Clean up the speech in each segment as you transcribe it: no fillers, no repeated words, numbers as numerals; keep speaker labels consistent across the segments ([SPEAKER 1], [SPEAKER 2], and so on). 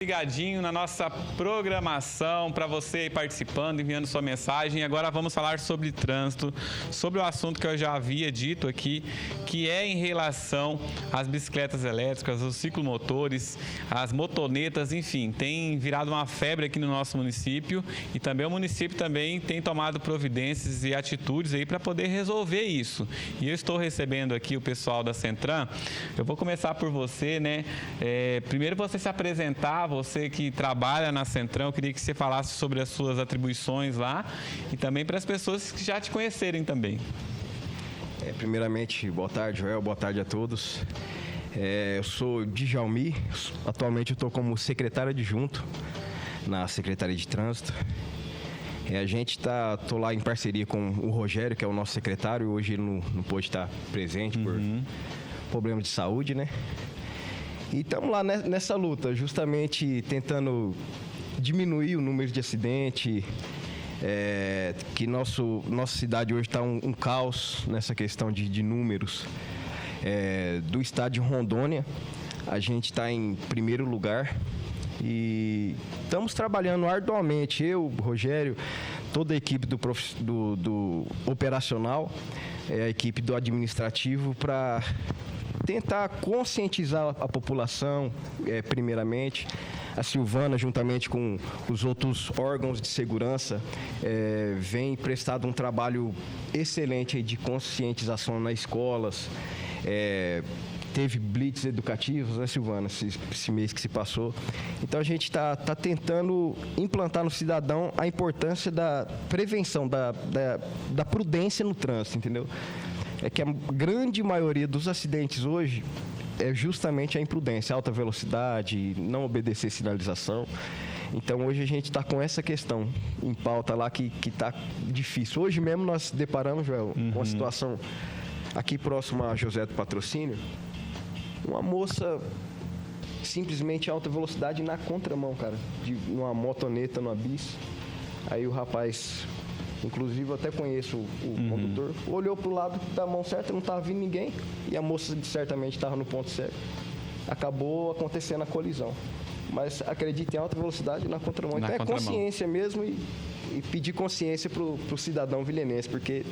[SPEAKER 1] Ligadinho na nossa programação, para você aí participando, enviando sua mensagem. Agora vamos falar sobre trânsito, sobre o assunto que eu já havia dito aqui, que é em relação às bicicletas elétricas, os ciclomotores, as motonetas, enfim, tem virado uma febre aqui no nosso município e também o município também tem tomado providências e atitudes aí para poder resolver isso. E eu estou recebendo aqui o pessoal da Centran. Eu vou começar por você, né? Primeiro você se apresentar. Você que trabalha na Centran, eu queria que você falasse sobre as suas atribuições lá e também para as pessoas que já te conhecerem também.
[SPEAKER 2] Primeiramente, boa tarde, Joel, boa tarde a todos. Eu sou Djalmi, atualmente eu estou como secretário adjunto na Secretaria de Trânsito. Tô lá em parceria com o Rogério, que é o nosso secretário, hoje ele não pôde estar presente por problema de saúde, né? E estamos lá nessa luta, justamente tentando diminuir o número de acidentes, que nossa cidade hoje está um caos nessa questão de números. Do estado de Rondônia, a gente está em primeiro lugar e estamos trabalhando arduamente, eu, Rogério, toda a equipe do operacional, a equipe do administrativo, para tentar conscientizar a população, primeiramente. A Silvana, juntamente com os outros órgãos de segurança, vem prestado um trabalho excelente de conscientização nas escolas. Teve blitz educativos, né, Silvana, esse mês que se passou. Então, a gente está tentando implantar no cidadão a importância da prevenção, da prudência no trânsito, entendeu? É que a grande maioria dos acidentes hoje é justamente a imprudência, alta velocidade, não obedecer sinalização. Então, hoje a gente está com essa questão em pauta lá que está difícil. Hoje mesmo nós deparamos, Joel, com uma situação aqui próximo a José do Patrocínio, uma moça simplesmente alta velocidade na contramão, cara, numa motoneta, numa bis. Aí o rapaz... Inclusive, eu até conheço o condutor. Olhou para o lado da mão certa, não estava vindo ninguém. E a moça certamente estava no ponto certo. Acabou acontecendo a colisão. Mas acredite, em alta velocidade na contramão. Então é consciência mesmo e pedir consciência para o cidadão vilenense, porque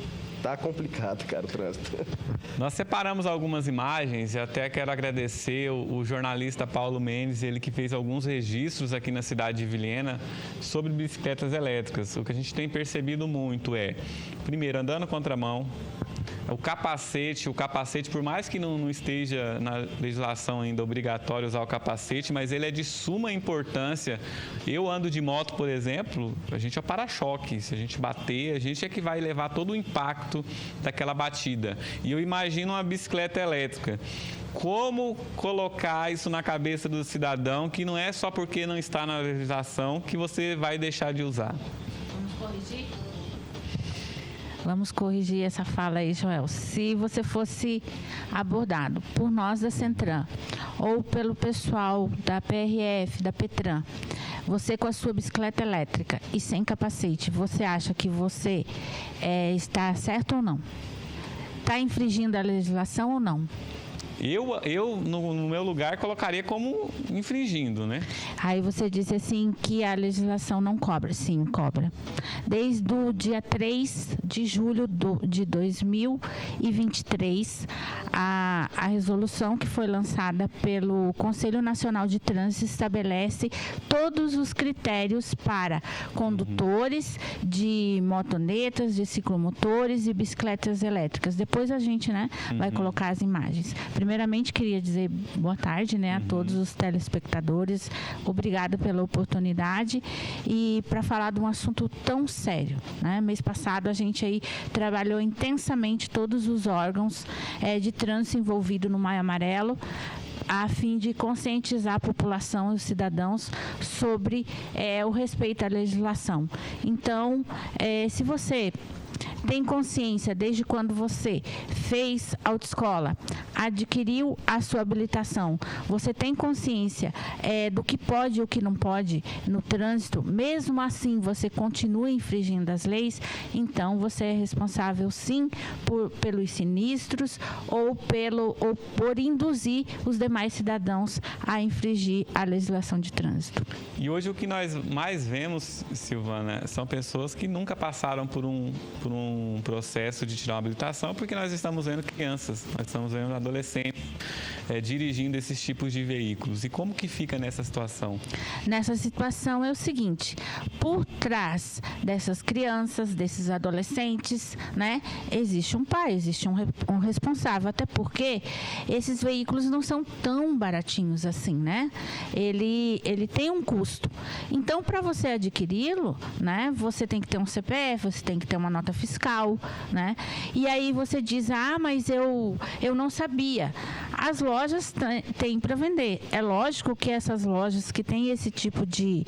[SPEAKER 2] tá complicado, cara, o trânsito.
[SPEAKER 1] Nós separamos algumas imagens e até quero agradecer o jornalista Paulo Mendes, ele que fez alguns registros aqui na cidade de Vilhena sobre bicicletas elétricas. O que a gente tem percebido muito primeiro, andando contramão, o capacete, por mais que não esteja na legislação ainda obrigatório usar o capacete, mas ele é de suma importância. Eu ando de moto, por exemplo, a gente é o para-choque. Se a gente bater, a gente é que vai levar todo o impacto daquela batida. E eu imagino uma bicicleta elétrica. Como colocar isso na cabeça do cidadão, que não é só porque não está na legislação que você vai deixar de usar?
[SPEAKER 3] Vamos corrigir? Vamos corrigir essa fala aí, Joel. Se você fosse abordado por nós da Centran ou pelo pessoal da PRF, da Petran, você com a sua bicicleta elétrica e sem capacete, você acha que você está certo ou não? Está infringindo a legislação ou não?
[SPEAKER 1] Eu, no meu lugar, colocaria como infringindo, né?
[SPEAKER 3] Aí você disse assim que a legislação não cobra. Sim, cobra. Desde o dia 3 de julho de 2023, a resolução que foi lançada pelo Conselho Nacional de Trânsito estabelece todos os critérios para condutores de motonetas, de ciclomotores e bicicletas elétricas. Depois a gente, vai colocar as imagens. Primeiramente, queria dizer boa tarde, a todos os telespectadores. Obrigada pela oportunidade e para falar de um assunto tão sério, Mês passado a gente aí trabalhou intensamente todos os órgãos de trânsito envolvido no Maio Amarelo, a fim de conscientizar a população e os cidadãos sobre o respeito à legislação. Então, se você tem consciência desde quando você fez autoescola, adquiriu a sua habilitação, você tem consciência do que pode e o que não pode no trânsito, mesmo assim você continua infringindo as leis, então você é responsável sim pelos sinistros ou por induzir os demais cidadãos a infringir a legislação de trânsito.
[SPEAKER 1] E hoje o que nós mais vemos, Silvana, são pessoas que nunca passaram por um processo de tirar uma habilitação, porque nós estamos vendo crianças, nós estamos vendo adolescentes dirigindo esses tipos de veículos. E como que fica nessa situação?
[SPEAKER 3] Nessa situação é o seguinte, por trás dessas crianças, desses adolescentes, né, existe um pai, existe um responsável, até porque esses veículos não são tão baratinhos assim, né? Ele tem um custo. Então, para você adquiri-lo, né, você tem que ter um CPF, você tem que ter uma nota fiscal, né? E aí você diz, mas eu não sabia. As lojas têm para vender. É lógico que essas lojas que têm esse tipo de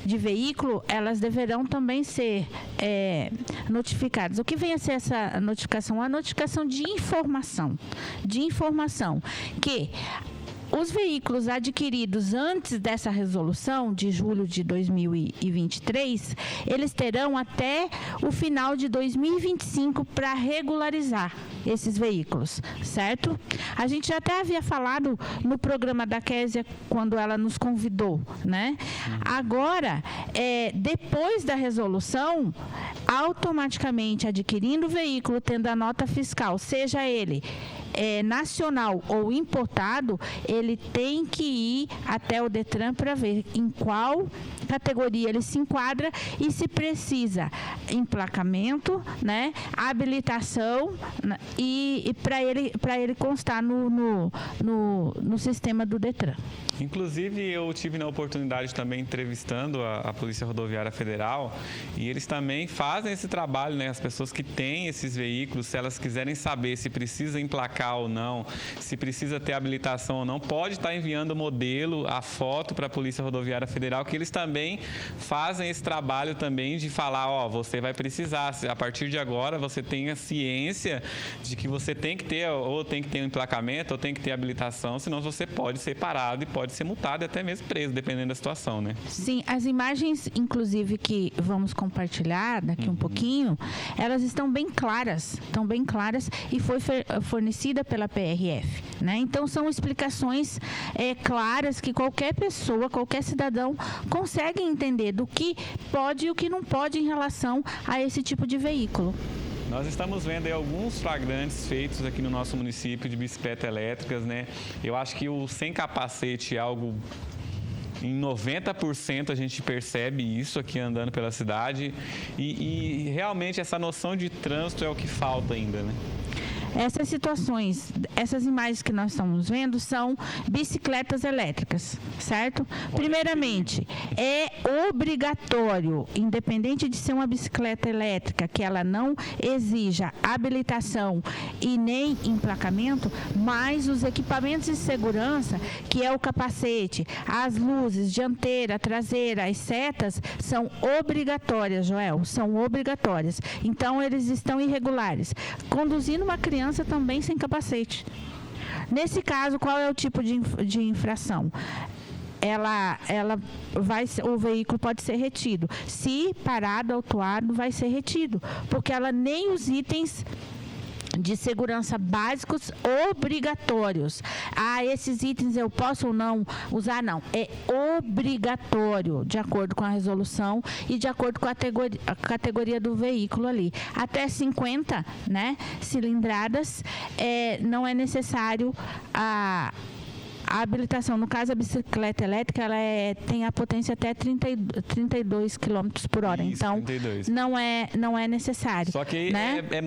[SPEAKER 3] veículo, elas deverão também ser notificadas. O que vem a ser essa notificação? A notificação de informação. Que os veículos adquiridos antes dessa resolução, de julho de 2023, eles terão até o final de 2025 para regularizar esses veículos, certo? A gente já até havia falado no programa da Késia, quando ela nos convidou, né? Agora, depois da resolução, automaticamente adquirindo o veículo, tendo a nota fiscal, seja ele nacional ou importado, ele tem que ir até o Detran para ver em qual categoria ele se enquadra e se precisa emplacamento, né, habilitação, e para ele constar no sistema do Detran.
[SPEAKER 1] Inclusive, eu tive na oportunidade também entrevistando a Polícia Rodoviária Federal, e eles também fazem esse trabalho, né? As pessoas que têm esses veículos, se elas quiserem saber se precisa emplacar ou não, se precisa ter habilitação ou não, pode estar enviando o modelo, a foto para a Polícia Rodoviária Federal, que eles também fazem esse trabalho também de falar, você vai precisar, a partir de agora você tenha ciência de que você tem que ter, ou tem que ter um emplacamento, ou tem que ter habilitação, senão você pode ser parado e pode ser multado e até mesmo preso, dependendo da situação, né?
[SPEAKER 3] Sim, as imagens, inclusive, que vamos compartilhar daqui um pouquinho, elas estão bem claras e foi fornecida pela PRF, né? Então, são explicações claras que qualquer pessoa, qualquer cidadão consegue entender do que pode e o que não pode em relação a esse tipo de veículo.
[SPEAKER 1] Nós estamos vendo aí alguns flagrantes feitos aqui no nosso município de bicicletas elétricas, né? Eu acho que o sem capacete é algo... Em 90% a gente percebe isso aqui andando pela cidade e realmente essa noção de trânsito é o que falta ainda, né?
[SPEAKER 3] Essas situações, essas imagens que nós estamos vendo são bicicletas elétricas, certo? Primeiramente, é obrigatório, independente de ser uma bicicleta elétrica, que ela não exija habilitação e nem emplacamento, mas os equipamentos de segurança, que é o capacete, as luzes, dianteira, traseira, as setas, são obrigatórias, Joel, são obrigatórias. Então, eles estão irregulares. Conduzindo uma criança também sem capacete. Nesse caso, qual é o tipo de infração? O veículo pode ser retido. Se parado, autuado, vai ser retido, porque ela nem os itens de segurança básicos obrigatórios. Esses itens eu posso ou não usar? Não. É obrigatório, de acordo com a resolução e de acordo com a categoria do veículo ali. Até 50, né, cilindradas, não é necessário a habilitação. No caso, a bicicleta elétrica, ela tem a potência até 32 km por hora.
[SPEAKER 1] Isso,
[SPEAKER 3] então,
[SPEAKER 1] 32.
[SPEAKER 3] não é necessário.
[SPEAKER 1] Só que
[SPEAKER 3] né?
[SPEAKER 1] é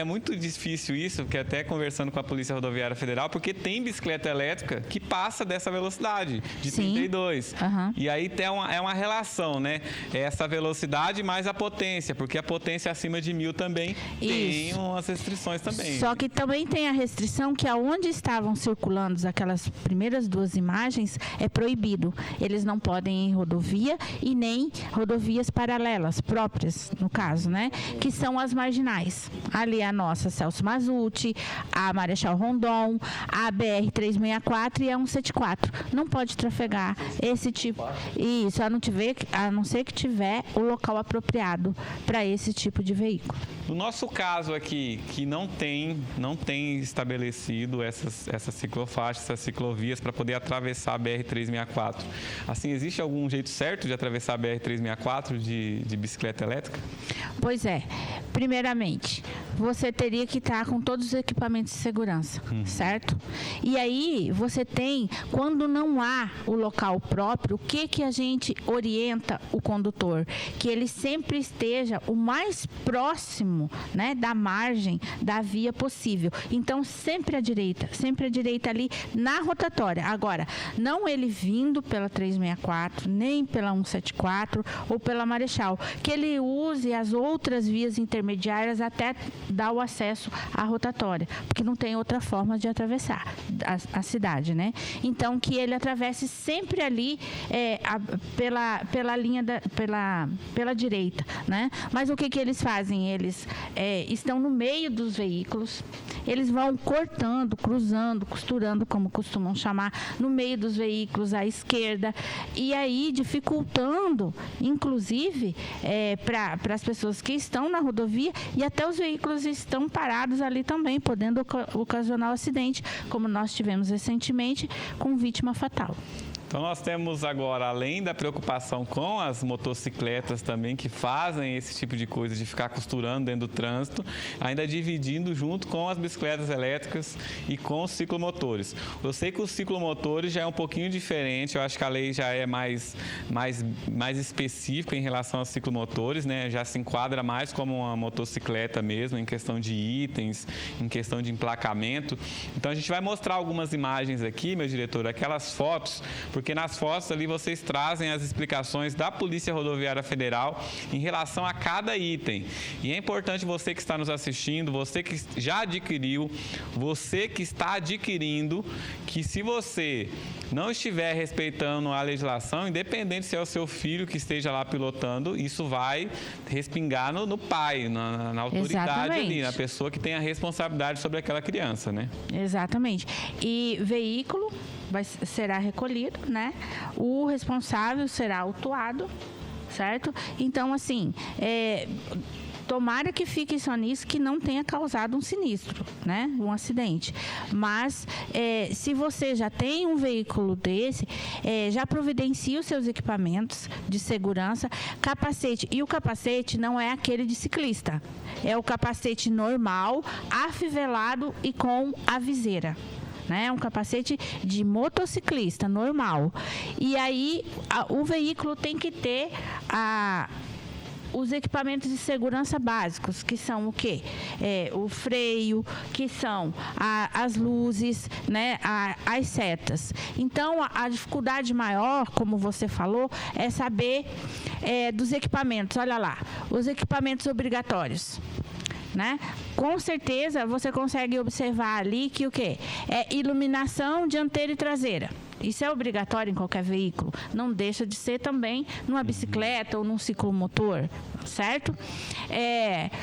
[SPEAKER 1] muito difícil isso, porque até conversando com a Polícia Rodoviária Federal, porque tem bicicleta elétrica que passa dessa velocidade, de 32.
[SPEAKER 3] Uhum.
[SPEAKER 1] E aí é uma relação, né? Essa velocidade mais a potência, porque a potência acima de 1000 também tem umas restrições também.
[SPEAKER 3] Só que também tem a restrição que aonde estavam circulando aquelas primeiras primeiras 2 imagens é proibido. Eles não podem ir em rodovia e nem rodovias paralelas, próprias, no caso, né? Que são as marginais. Ali a nossa Celso Mazzutti, a Marechal Rondon, a BR-364 e a 174. Não pode trafegar esse tipo. Isso, a não ser que tiver o local apropriado para esse tipo de veículo.
[SPEAKER 1] No nosso caso aqui, que não tem estabelecido essas ciclofaixas, essas ciclovias para poder atravessar a BR-364, assim, existe algum jeito certo de atravessar a BR-364 de bicicleta elétrica?
[SPEAKER 3] Pois é. Primeiramente, você teria que estar com todos os equipamentos de segurança, certo? E aí, você tem, quando não há o local próprio, o que a gente orienta o condutor? Que ele sempre esteja o mais próximo, né, da margem da via possível. Então, sempre à direita ali na rotatória. Agora, não ele vindo pela 364, nem pela 174 ou pela Marechal, que ele use as outras vias intermediárias até dar o acesso à rotatória, porque não tem outra forma de atravessar a cidade, né? Então, que ele atravesse sempre ali pela linha pela direita, né? Mas o que eles fazem? Eles estão no meio dos veículos, eles vão cortando, cruzando, costurando, como costumam chamar, no meio dos veículos à esquerda, e aí dificultando, inclusive, para as pessoas que estão na rodovia, e até os veículos estão parados ali também, podendo ocasionar um acidente, como nós tivemos recentemente, com vítima fatal.
[SPEAKER 1] Então, nós temos agora, além da preocupação com as motocicletas também, que fazem esse tipo de coisa, de ficar costurando dentro do trânsito, ainda dividindo junto com as bicicletas elétricas e com os ciclomotores. Eu sei que os ciclomotores já é um pouquinho diferente, eu acho que a lei já é mais específica em relação aos ciclomotores, né? Já se enquadra mais como uma motocicleta mesmo, em questão de itens, em questão de emplacamento. Então, a gente vai mostrar algumas imagens aqui, meu diretor, aquelas fotos, porque nas fotos ali vocês trazem as explicações da Polícia Rodoviária Federal em relação a cada item. E é importante você que está nos assistindo, você que já adquiriu, você que está adquirindo, que se você não estiver respeitando a legislação, independente se é o seu filho que esteja lá pilotando, isso vai respingar no pai, na autoridade. Exatamente. Ali, na pessoa que tem a responsabilidade sobre aquela criança, né?
[SPEAKER 3] Exatamente. E veículo será recolhido, né? O responsável será autuado, certo? Então, assim, tomara que fique só nisso, que não tenha causado um sinistro, né? Um acidente. Mas, se você já tem um veículo desse, já providencie os seus equipamentos de segurança, capacete. E o capacete não é aquele de ciclista. É o capacete normal, afivelado e com a viseira. Né? Um capacete de motociclista normal. E aí, o veículo tem que ter os equipamentos de segurança básicos, que são o quê? O freio, que são as luzes, né? As setas. Então, a dificuldade maior, como você falou, é saber dos equipamentos. Olha lá, os equipamentos obrigatórios. Né? Com certeza você consegue observar ali que o quê? É iluminação dianteira e traseira. Isso é obrigatório em qualquer veículo. Não deixa de ser também numa bicicleta ou num ciclomotor, certo?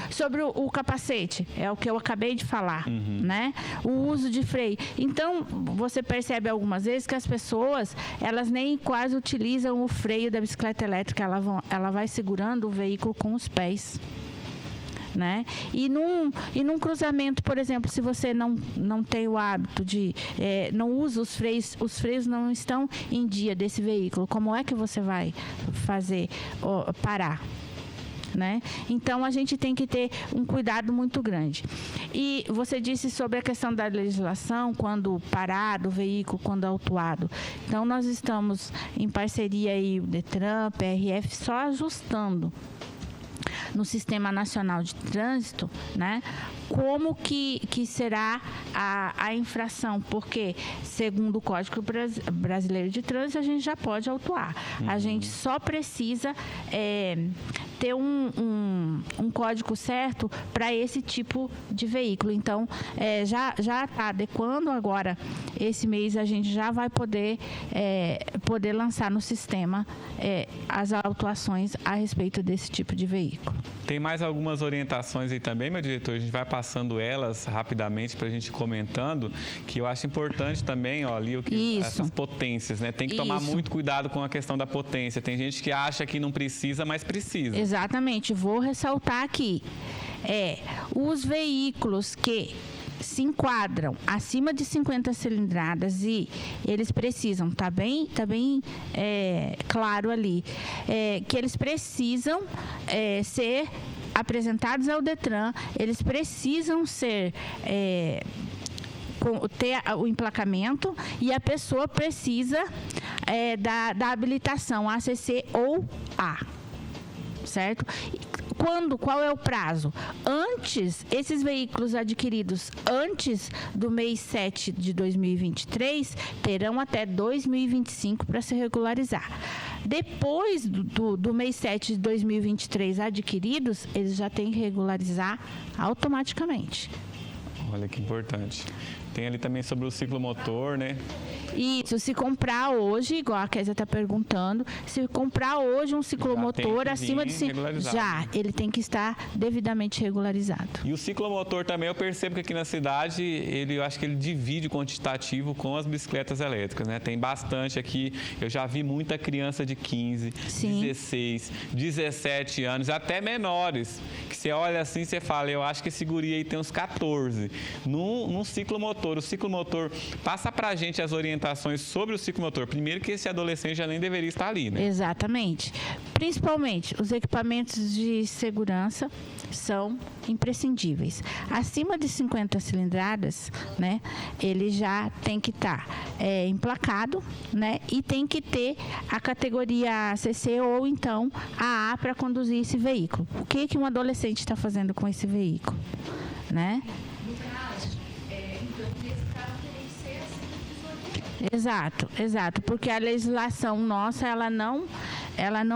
[SPEAKER 3] Sobre o capacete, é o que eu acabei de falar, né? O uso de freio. Então, você percebe algumas vezes que as pessoas, elas nem quase utilizam o freio da bicicleta elétrica, ela vai segurando o veículo com os pés. Né? E num cruzamento, por exemplo, se você não tem o hábito de não usa os freios não estão em dia desse veículo, como é que você vai fazer parar? Né? Então, a gente tem que ter um cuidado muito grande. E você disse sobre a questão da legislação, quando parado o veículo, quando autuado. Então, nós estamos em parceria aí, o Detran, PRF, só ajustando no Sistema Nacional de Trânsito, né? Como que será a infração, porque, segundo o Código Brasileiro de Trânsito, a gente já pode autuar. A gente só precisa ter um código certo para esse tipo de veículo. Então, já está adequando agora. Esse mês a gente já vai poder lançar no sistema as autuações a respeito desse tipo de veículo.
[SPEAKER 1] Tem mais algumas orientações aí também, meu diretor, a gente vai passando elas rapidamente para a gente comentando, que eu acho importante também, ó, ali essas potências, né? Tem que tomar muito cuidado com a questão da potência. Tem gente que acha que não precisa, mas precisa.
[SPEAKER 3] Exatamente. Vou ressaltar aqui. Os veículos que se enquadram acima de 50 cilindradas e eles precisam, tá bem claro ali, que eles precisam ser apresentados ao Detran, eles precisam ser ter o emplacamento e a pessoa precisa da habilitação ACC ou A, certo? Qual é o prazo? Esses veículos adquiridos antes do mês 7 de 2023 terão até 2025 para se regularizar. Depois do mês 7 de 2023 adquiridos, eles já têm que regularizar automaticamente.
[SPEAKER 1] Olha que importante. Tem ali também sobre o ciclomotor, né?
[SPEAKER 3] Isso, se comprar hoje, igual a Kézia está perguntando, se comprar hoje um ciclomotor acima de... ele tem que estar devidamente regularizado.
[SPEAKER 1] E o ciclomotor também, eu percebo que aqui na cidade, eu acho que ele divide o quantitativo com as bicicletas elétricas, né? Tem bastante aqui, eu já vi muita criança de 15, Sim. 16, 17 anos, até menores, que você olha assim, você fala, eu acho que esse guri aí tem uns 14. Num ciclomotor, o ciclomotor passa pra gente as orientações sobre o ciclomotor. Primeiro que esse adolescente já nem deveria estar ali, né?
[SPEAKER 3] Exatamente. Principalmente, os equipamentos de segurança são imprescindíveis. Acima de 50 cilindradas, né, ele já tem que estar emplacado, né, e tem que ter a categoria ACC ou então a A para conduzir esse veículo. O que um adolescente está fazendo com esse veículo, né? Exato, porque a legislação nossa, ela não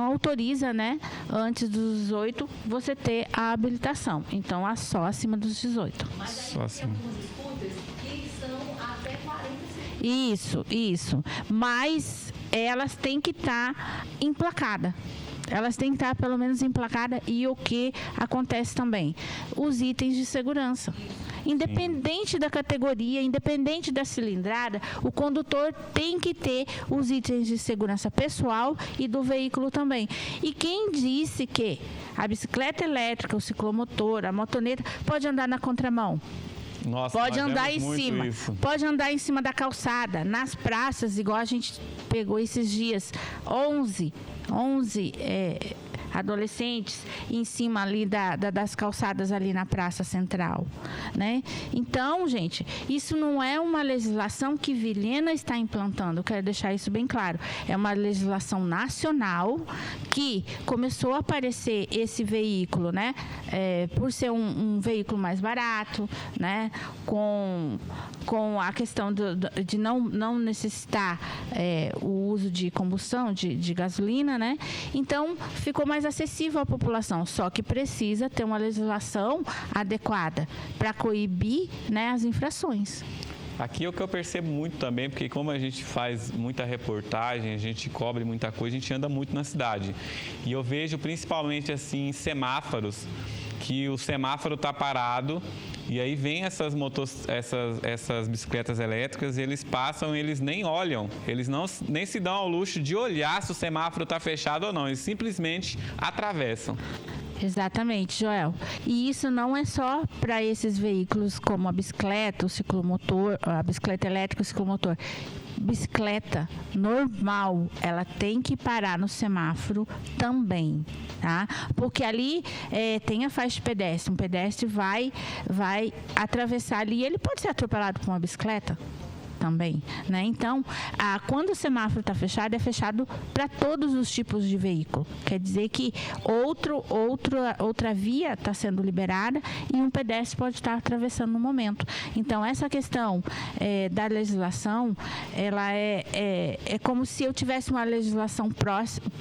[SPEAKER 3] autoriza, né, antes dos 18, você ter a habilitação. Então, só acima dos 18.
[SPEAKER 4] Mas só acima. Tem alguns scooters que são até 40
[SPEAKER 3] Isso. Mas elas têm que estar emplacadas. Elas têm que estar pelo menos emplacadas. E o que acontece também? Os itens de segurança. Independente da categoria, independente da cilindrada, o condutor tem que ter os itens de segurança pessoal e do veículo também. E quem disse que a bicicleta elétrica, o ciclomotor, a motoneta pode andar na contramão?
[SPEAKER 1] Nossa,
[SPEAKER 3] pode andar em cima, pode andar em cima da calçada, nas praças, igual a gente pegou esses dias, 11 adolescentes em cima ali das calçadas ali na Praça Central, né? Então, gente, isso não é uma legislação que Vilhena está implantando, eu quero deixar isso bem claro. É uma legislação nacional que começou a aparecer esse veículo, né? Por ser um veículo mais barato, né? Com a questão de não necessitar o uso de combustão, de gasolina, né? Então, ficou mais acessível à população, só que precisa ter uma legislação adequada para coibir, né, as infrações.
[SPEAKER 1] Aqui é o que eu percebo muito também, porque como a gente faz muita reportagem, a gente cobre muita coisa, a gente anda muito na cidade. E eu vejo principalmente assim semáforos, que o semáforo está parado e aí vem essas bicicletas elétricas, eles passam, eles nem olham, eles nem se dão ao luxo de olhar se o semáforo está fechado ou não, eles simplesmente atravessam.
[SPEAKER 3] Exatamente, Joel. E isso não é só para esses veículos como a bicicleta, o ciclomotor, a bicicleta elétrica, o ciclomotor. Bicicleta normal, ela tem que parar no semáforo também, tá? Porque ali tem a faixa de pedestre, um pedestre vai atravessar ali, ele pode ser atropelado por uma bicicleta, também, né? Então, quando o semáforo está fechado, é fechado para todos os tipos de veículo. Quer dizer que outra via está sendo liberada e um pedestre pode estar atravessando no momento. Então, essa questão da legislação, ela é como se eu tivesse uma legislação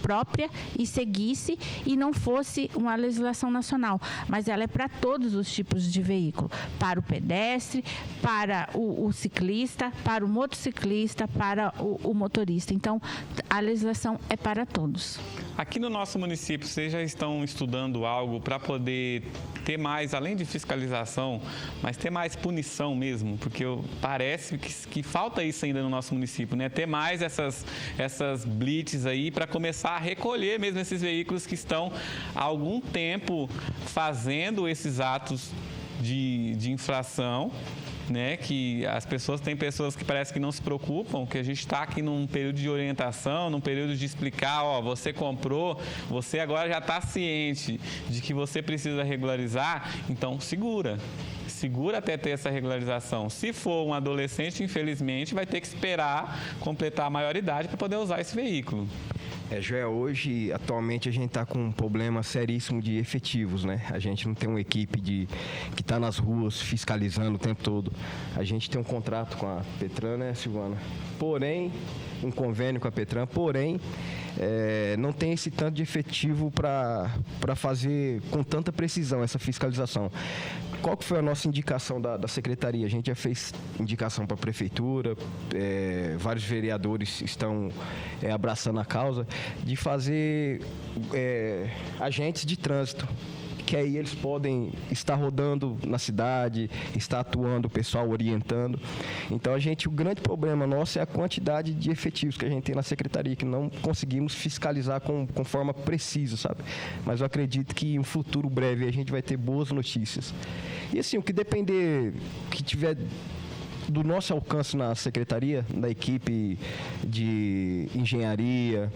[SPEAKER 3] própria e seguisse e não fosse uma legislação nacional, mas ela é para todos os tipos de veículo, para o pedestre, para o ciclista, para o motociclista, para o motorista. Então, a legislação é para todos.
[SPEAKER 1] Aqui no nosso município, vocês já estão estudando algo para poder ter mais, além de fiscalização, mas ter mais punição mesmo? Porque parece que falta isso ainda no nosso município, né? Ter mais essas blitz aí para começar a recolher mesmo esses veículos que estão há algum tempo fazendo esses atos de infração, né? Que as pessoas, tem pessoas que parece que não se preocupam, que a gente está aqui num período de orientação, num período de explicar, você comprou, você agora já está ciente de que você precisa regularizar, então segura até ter essa regularização. Se for um adolescente, infelizmente, vai ter que esperar completar a maioridade para poder usar esse veículo.
[SPEAKER 2] Joel, hoje, atualmente, a gente está com um problema seríssimo de efetivos, né? A gente não tem uma equipe que está nas ruas fiscalizando o tempo todo. A gente tem um contrato com a Petran, né, Silvana? Porém, um convênio com a Petran, porém, não tem esse tanto de efetivo para fazer com tanta precisão essa fiscalização. Qual que foi a nossa indicação da secretaria? A gente já fez indicação para a prefeitura, vários vereadores estão abraçando a causa de fazer agentes de trânsito, que aí eles podem estar rodando na cidade, estar atuando, o pessoal orientando. Então, o grande problema nosso é a quantidade de efetivos que a gente tem na secretaria, que não conseguimos fiscalizar com forma precisa, sabe? Mas eu acredito que em um futuro breve a gente vai ter boas notícias. E assim, o que depender, que tiver do nosso alcance na secretaria, da equipe de engenharia,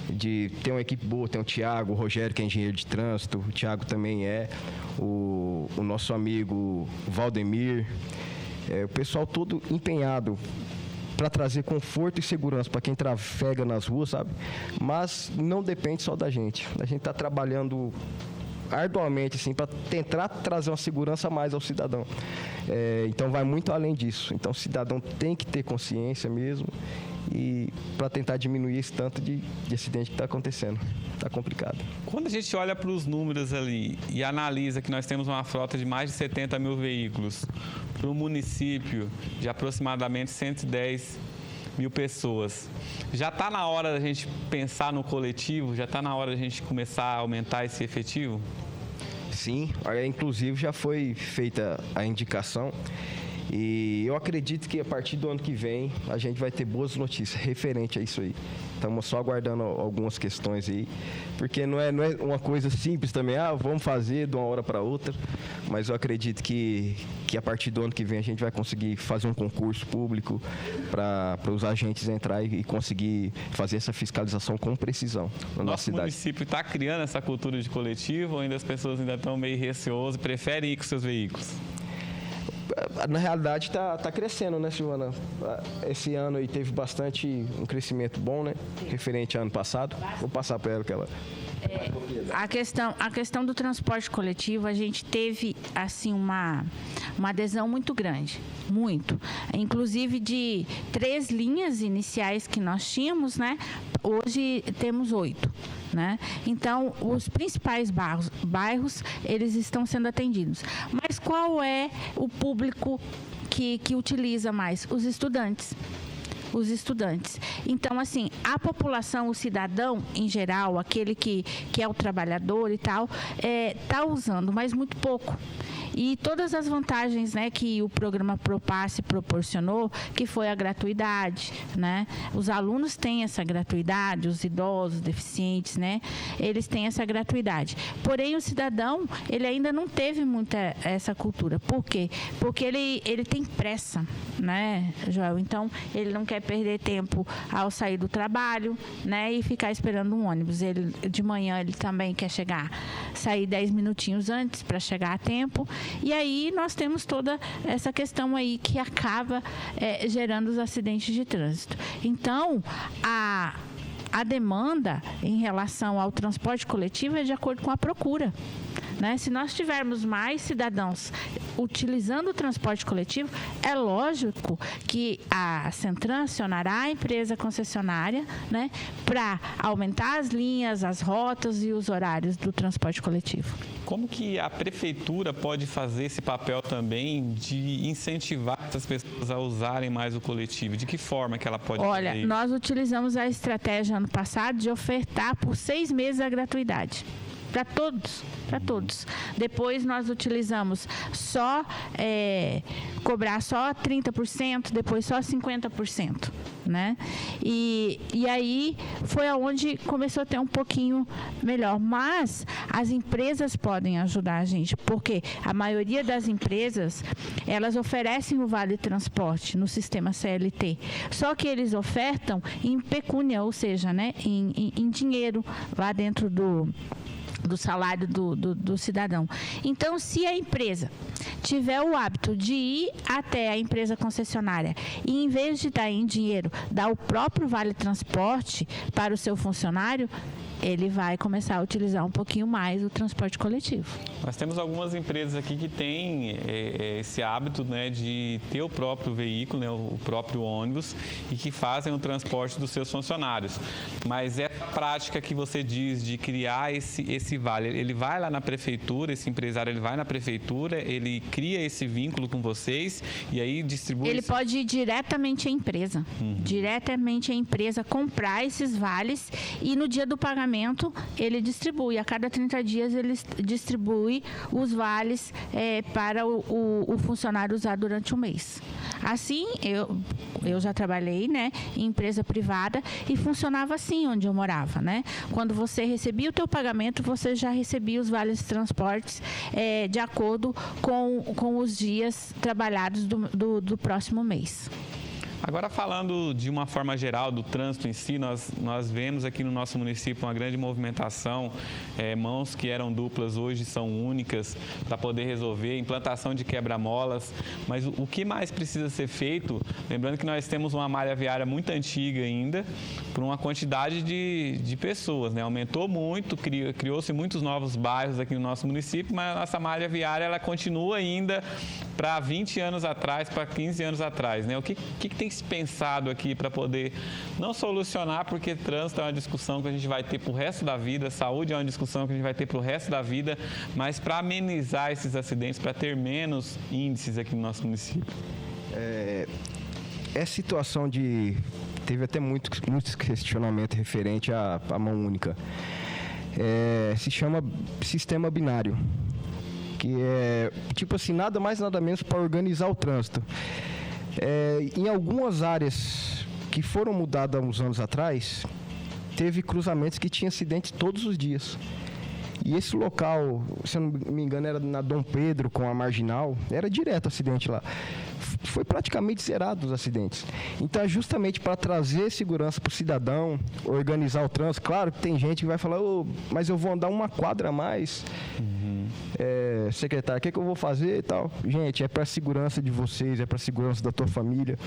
[SPEAKER 2] de ter uma equipe boa, tem o Tiago, o Rogério, que é engenheiro de trânsito, o Tiago também o nosso amigo Valdemir, o pessoal todo empenhado para trazer conforto e segurança para quem trafega nas ruas, sabe? Mas não depende só da gente. A gente está trabalhando arduamente assim, para tentar trazer uma segurança a mais ao cidadão. Então vai muito além disso. Então o cidadão tem que ter consciência mesmo e para tentar diminuir esse tanto de acidente que está acontecendo. Está complicado.
[SPEAKER 1] Quando a gente olha para os números ali e analisa que nós temos uma frota de mais de 70 mil veículos para um município de aproximadamente 110 mil pessoas, já está na hora da gente pensar no coletivo? Já está na hora da gente começar a aumentar esse efetivo?
[SPEAKER 2] Sim, inclusive já foi feita a indicação e eu acredito que a partir do ano que vem a gente vai ter boas notícias referente a isso aí. Estamos só aguardando algumas questões aí, porque não é uma coisa simples também, vamos fazer de uma hora para outra, mas eu acredito que a partir do ano que vem a gente vai conseguir fazer um concurso público para os agentes entrar e conseguir fazer essa fiscalização com precisão na nossa cidade.
[SPEAKER 1] Nosso município está criando essa cultura de coletivo ou ainda as pessoas ainda estão meio receosas e preferem ir com seus veículos?
[SPEAKER 2] Na realidade está crescendo, né, Silvana? Esse ano aí teve um crescimento bom, né? Referente ao ano passado. Vou passar para ela que ela...
[SPEAKER 3] A questão do transporte coletivo, a gente teve assim uma adesão muito grande, muito. Inclusive de 3 linhas iniciais que nós tínhamos, né? Hoje temos 8. Né? Então, os principais bairros, eles estão sendo atendidos. Mas qual é o público que utiliza mais? Os estudantes. Então, assim, a população, o cidadão em geral, aquele que é o trabalhador e tal, está usando, mas muito pouco. E todas as vantagens, né, que o programa Propasse proporcionou, que foi a gratuidade, né? Os alunos têm essa gratuidade, os idosos, deficientes, né? Eles têm essa gratuidade. Porém, o cidadão, ele ainda não teve muita essa cultura. Por quê? Porque ele tem pressa, né, Joel? Então, ele não quer perder tempo ao sair do trabalho, né, e ficar esperando um ônibus. De manhã, ele também quer sair 10 minutinhos antes para chegar a tempo. E aí nós temos toda essa questão aí que acaba gerando os acidentes de trânsito. Então, a demanda em relação ao transporte coletivo é de acordo com a procura. Né? Se nós tivermos mais cidadãos utilizando o transporte coletivo, é lógico que a Centran acionará a empresa concessionária, né, para aumentar as linhas, as rotas e os horários do transporte coletivo.
[SPEAKER 1] Como que a prefeitura pode fazer esse papel também de incentivar essas pessoas a usarem mais o coletivo? De que forma que ela pode fazer isso?
[SPEAKER 3] Olha, nós utilizamos a estratégia ano passado de ofertar por 6 meses a gratuidade. Para todos. Depois nós utilizamos só, cobrar só 30%, depois só 50%. Né? E aí foi aonde começou a ter um pouquinho melhor. Mas as empresas podem ajudar a gente, porque a maioria das empresas, elas oferecem o Vale Transporte no sistema CLT. Só que eles ofertam em pecúnia, ou seja, né, em dinheiro lá dentro do salário do cidadão. Então, se a empresa tiver o hábito de ir até a empresa concessionária e, em vez de dar em dinheiro, dar o próprio Vale Transporte para o seu funcionário, ele vai começar a utilizar um pouquinho mais o transporte coletivo.
[SPEAKER 1] Nós temos algumas empresas aqui que têm esse hábito, né, de ter o próprio veículo, né, o próprio ônibus, e que fazem o transporte dos seus funcionários. Mas essa prática que você diz de criar esse vale, ele vai lá na prefeitura, esse empresário ele vai na prefeitura, ele cria esse vínculo com vocês e aí distribui...
[SPEAKER 3] Ele pode ir diretamente à empresa, comprar esses vales e no dia do pagamento ele distribui. A cada 30 dias ele distribui os vales para o funcionário usar durante o mês. Assim, eu já trabalhei, né, em empresa privada e funcionava assim onde eu morava, né? Quando você recebia o teu pagamento, você já recebia os vales de transportes de acordo com os dias trabalhados do próximo mês.
[SPEAKER 1] Agora, falando de uma forma geral do trânsito em si, nós vemos aqui no nosso município uma grande movimentação, mãos que eram duplas hoje são únicas para poder resolver, implantação de quebra-molas, mas o que mais precisa ser feito? Lembrando que nós temos uma malha viária muito antiga ainda, por uma quantidade de pessoas, né? Aumentou muito, criou-se muitos novos bairros aqui no nosso município, mas a nossa malha viária ela continua ainda para 20 anos atrás, para 15 anos atrás, né? O que tem se pensado aqui para poder não solucionar, porque trânsito é uma discussão que a gente vai ter para o resto da vida, saúde é uma discussão que a gente vai ter para o resto da vida, mas para amenizar esses acidentes, para ter menos índices aqui no nosso município?
[SPEAKER 2] É situação de... Teve até muitos questionamentos referente à mão única. Se chama sistema binário, que é tipo assim, nada mais nada menos para organizar o trânsito. Em algumas áreas que foram mudadas há uns anos atrás, teve cruzamentos que tinham acidentes todos os dias. E esse local, se eu não me engano, era na Dom Pedro com a Marginal, era direto acidente lá. Foi praticamente zerado os acidentes. Então, é justamente para trazer segurança para o cidadão, organizar o trânsito. Claro que tem gente que vai falar, mas eu vou andar uma quadra a mais. Secretário, o que eu vou fazer e tal? Gente, é para a segurança de vocês, é para a segurança da tua família.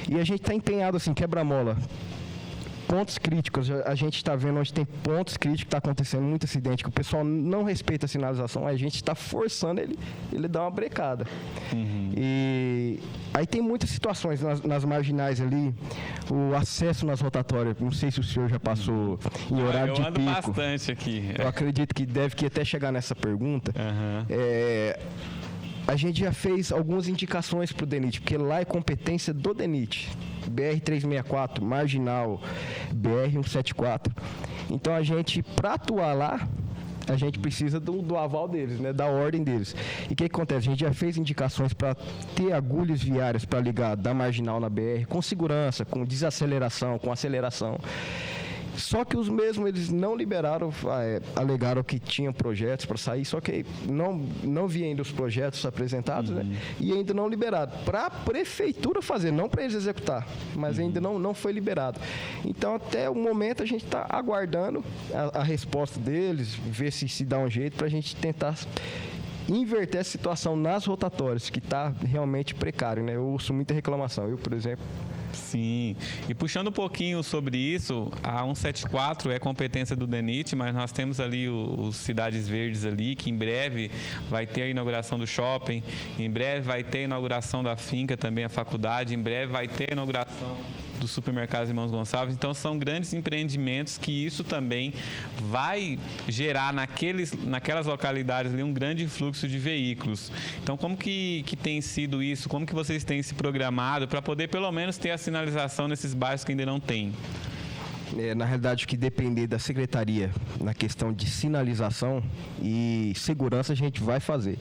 [SPEAKER 2] E a gente está empenhado assim, quebra-mola. Pontos críticos, a gente está vendo onde tem pontos críticos, está acontecendo muito acidente, que o pessoal não respeita a sinalização, a gente está forçando ele dar uma brecada. E aí tem muitas situações nas marginais ali, o acesso nas rotatórias, não sei se o senhor já passou em horário de pico.
[SPEAKER 1] Eu ando bastante aqui.
[SPEAKER 2] Eu acredito que deve até chegar nessa pergunta. A gente já fez algumas indicações para o DENIT, porque lá é competência do DENIT. BR-364, Marginal, BR-174. Então, a gente, para atuar lá, a gente precisa do aval deles, né, da ordem deles. E o que acontece? A gente já fez indicações para ter agulhas viárias para ligar da Marginal na BR, com segurança, com desaceleração, com aceleração. Só que os mesmos, eles não liberaram, alegaram que tinham projetos para sair, só que não vi ainda os projetos apresentados, né? E ainda não liberaram. Para a prefeitura fazer, não para eles executar, mas ainda não foi liberado. Então, até o momento, a gente está aguardando a resposta deles, ver se dá um jeito para a gente tentar inverter essa situação nas rotatórias, que está realmente precário, né? Eu ouço muita reclamação. Eu, por exemplo...
[SPEAKER 1] Sim, e puxando um pouquinho sobre isso, a 174 é competência do DENIT, mas nós temos ali os Cidades Verdes ali, que em breve vai ter a inauguração do shopping, em breve vai ter a inauguração da finca também, a faculdade, em breve vai ter a inauguração do supermercado Irmãos Gonçalves. Então, são grandes empreendimentos que isso também vai gerar naquelas localidades ali um grande fluxo de veículos. Então, como que tem sido isso? Como que vocês têm se programado para poder, pelo menos, ter a sinalização nesses bairros que ainda não tem?
[SPEAKER 2] Na realidade, o que depender da secretaria na questão de sinalização e segurança, a gente vai fazer.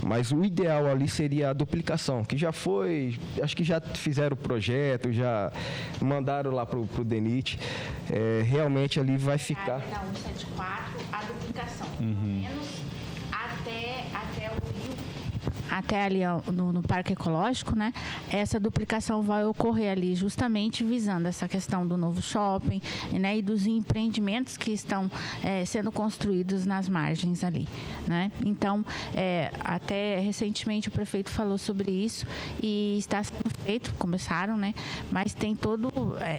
[SPEAKER 2] Mas o ideal ali seria a duplicação, que já foi, acho que já fizeram o projeto, já mandaram lá para o DENIT. Realmente ali vai ficar...
[SPEAKER 3] Da 174, a duplicação. Menos até o rio. Até ali no Parque Ecológico, né? Essa duplicação vai ocorrer ali justamente visando essa questão do novo shopping, né? E dos empreendimentos que estão sendo construídos nas margens ali, né? Então, até recentemente o prefeito falou sobre isso e está sendo feito, começaram, né? Mas tem todo,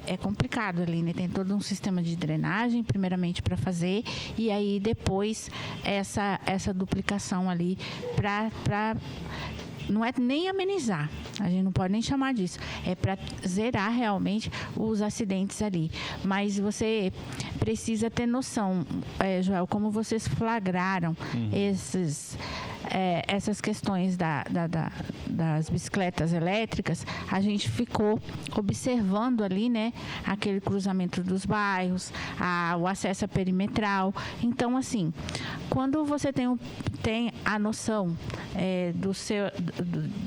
[SPEAKER 3] é complicado ali, né? Tem todo um sistema de drenagem, primeiramente para fazer, e aí depois essa duplicação ali para não é nem amenizar, a gente não pode nem chamar disso, é para zerar realmente os acidentes ali. Mas você precisa ter noção, Joel, como vocês flagraram essas questões das bicicletas elétricas, a gente ficou observando ali, né, aquele cruzamento dos bairros, o acesso à perimetral. Então, assim, quando você tem a noção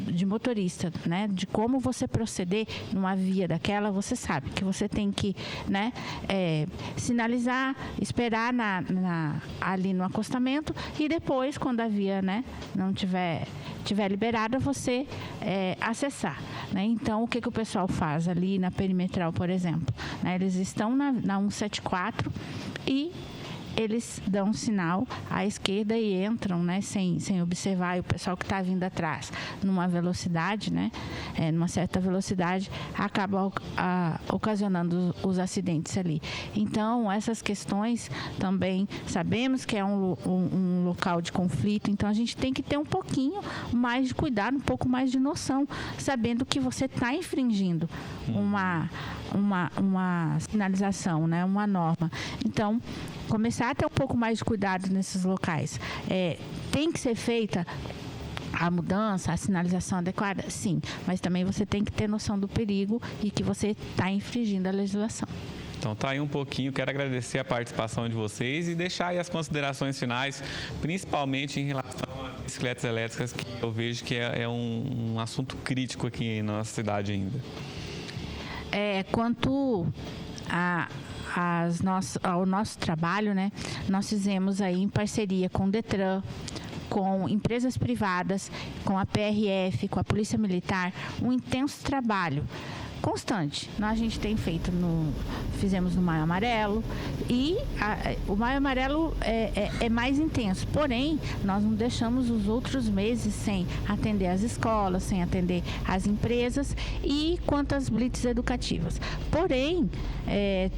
[SPEAKER 3] de motorista, né, de como você proceder numa via daquela, você sabe que você tem que, né, sinalizar, esperar ali no acostamento e depois, quando a via, né, não tiver liberada, você acessar, né? Então, o que o pessoal faz ali na perimetral, por exemplo, né? Eles estão na 174 e eles dão um sinal à esquerda e entram, né, sem observar, e o pessoal que está vindo atrás numa velocidade, né, numa certa velocidade, acaba ocasionando os acidentes ali. Então, essas questões também sabemos que é um local de conflito, então a gente tem que ter um pouquinho mais de cuidado, um pouco mais de noção, sabendo que você está infringindo uma sinalização, né, uma norma. Então, começar a ter um pouco mais de cuidado nesses locais. Tem que ser feita a mudança, a sinalização adequada? Sim, mas também você tem que ter noção do perigo e que você está infringindo a legislação.
[SPEAKER 1] Então tá aí um pouquinho, quero agradecer a participação de vocês e deixar aí as considerações finais, principalmente em relação às bicicletas elétricas, que eu vejo que é um assunto crítico aqui na nossa cidade ainda.
[SPEAKER 3] Quanto ao nosso trabalho, né, nós fizemos aí em parceria com o Detran, com empresas privadas, com a PRF, com a Polícia Militar, um intenso trabalho constante. A gente tem feito fizemos no Maio Amarelo e o Maio Amarelo é mais intenso, porém nós não deixamos os outros meses sem atender as escolas, sem atender as empresas e quantas blitz educativas. Porém,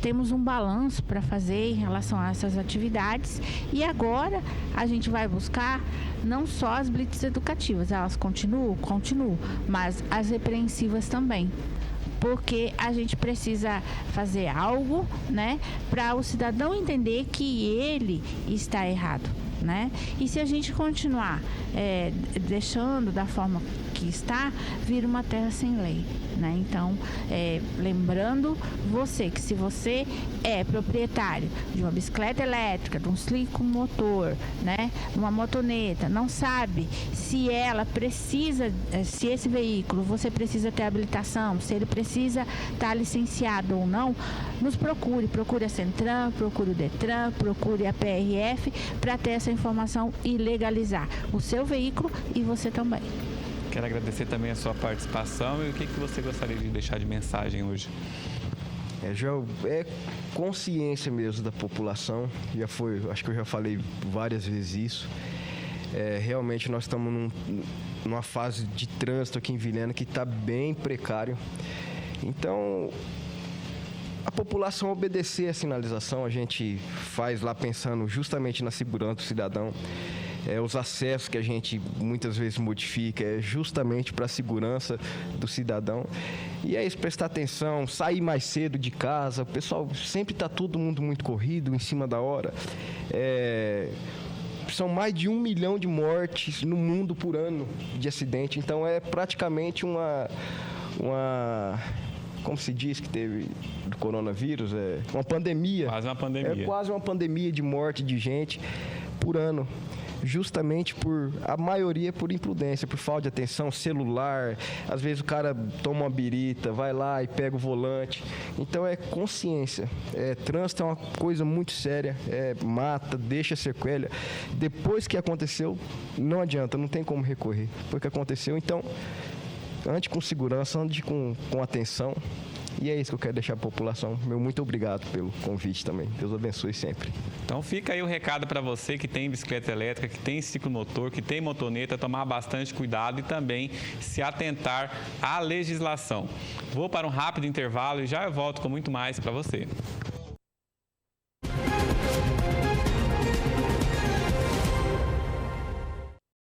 [SPEAKER 3] temos um balanço para fazer em relação a essas atividades e agora a gente vai buscar não só as blitz educativas, elas continuam, mas as repreensivas também. Porque a gente precisa fazer algo, né, para o cidadão entender que ele está errado, né? E se a gente continuar deixando da forma que está, vira uma terra sem lei, né? Então, lembrando você que se você é proprietário de uma bicicleta elétrica, de um ciclomotor, né, uma motoneta, não sabe se ela precisa, se esse veículo você precisa ter habilitação, se ele precisa estar licenciado ou não, nos procure a Centram, procure o Detran, procure a PRF para ter essa informação e legalizar o seu veículo e você também.
[SPEAKER 1] Quero agradecer também a sua participação e o que você gostaria de deixar de mensagem hoje?
[SPEAKER 2] É consciência mesmo da população, acho que eu já falei várias vezes isso. Realmente nós estamos numa fase de trânsito aqui em Vilhena que está bem precário. Então, a população obedecer a sinalização, a gente faz lá pensando justamente na segurança do cidadão. Os acessos que a gente muitas vezes modifica é justamente para a segurança do cidadão. E é isso, prestar atenção, sair mais cedo de casa. O pessoal sempre está todo mundo muito corrido, em cima da hora. São mais de 1 milhão de mortes no mundo por ano de acidente. Então é praticamente uma como se diz que teve do coronavírus, uma pandemia.
[SPEAKER 1] Quase uma pandemia.
[SPEAKER 2] É quase uma pandemia de morte de gente por ano. Justamente a maioria por imprudência, por falta de atenção, celular. Às vezes o cara toma uma birita, vai lá e pega o volante. Então é consciência. Trânsito é uma coisa muito séria. Mata, deixa sequela. Depois que aconteceu, não adianta, não tem como recorrer. Foi o que aconteceu, então ande com segurança, ande com atenção. E é isso que eu quero deixar para a população. Meu muito obrigado pelo convite também. Deus abençoe sempre.
[SPEAKER 1] Então fica aí o recado para você que tem bicicleta elétrica, que tem ciclomotor, que tem motoneta, tomar bastante cuidado e também se atentar à legislação. Vou para um rápido intervalo e já eu volto com muito mais para você.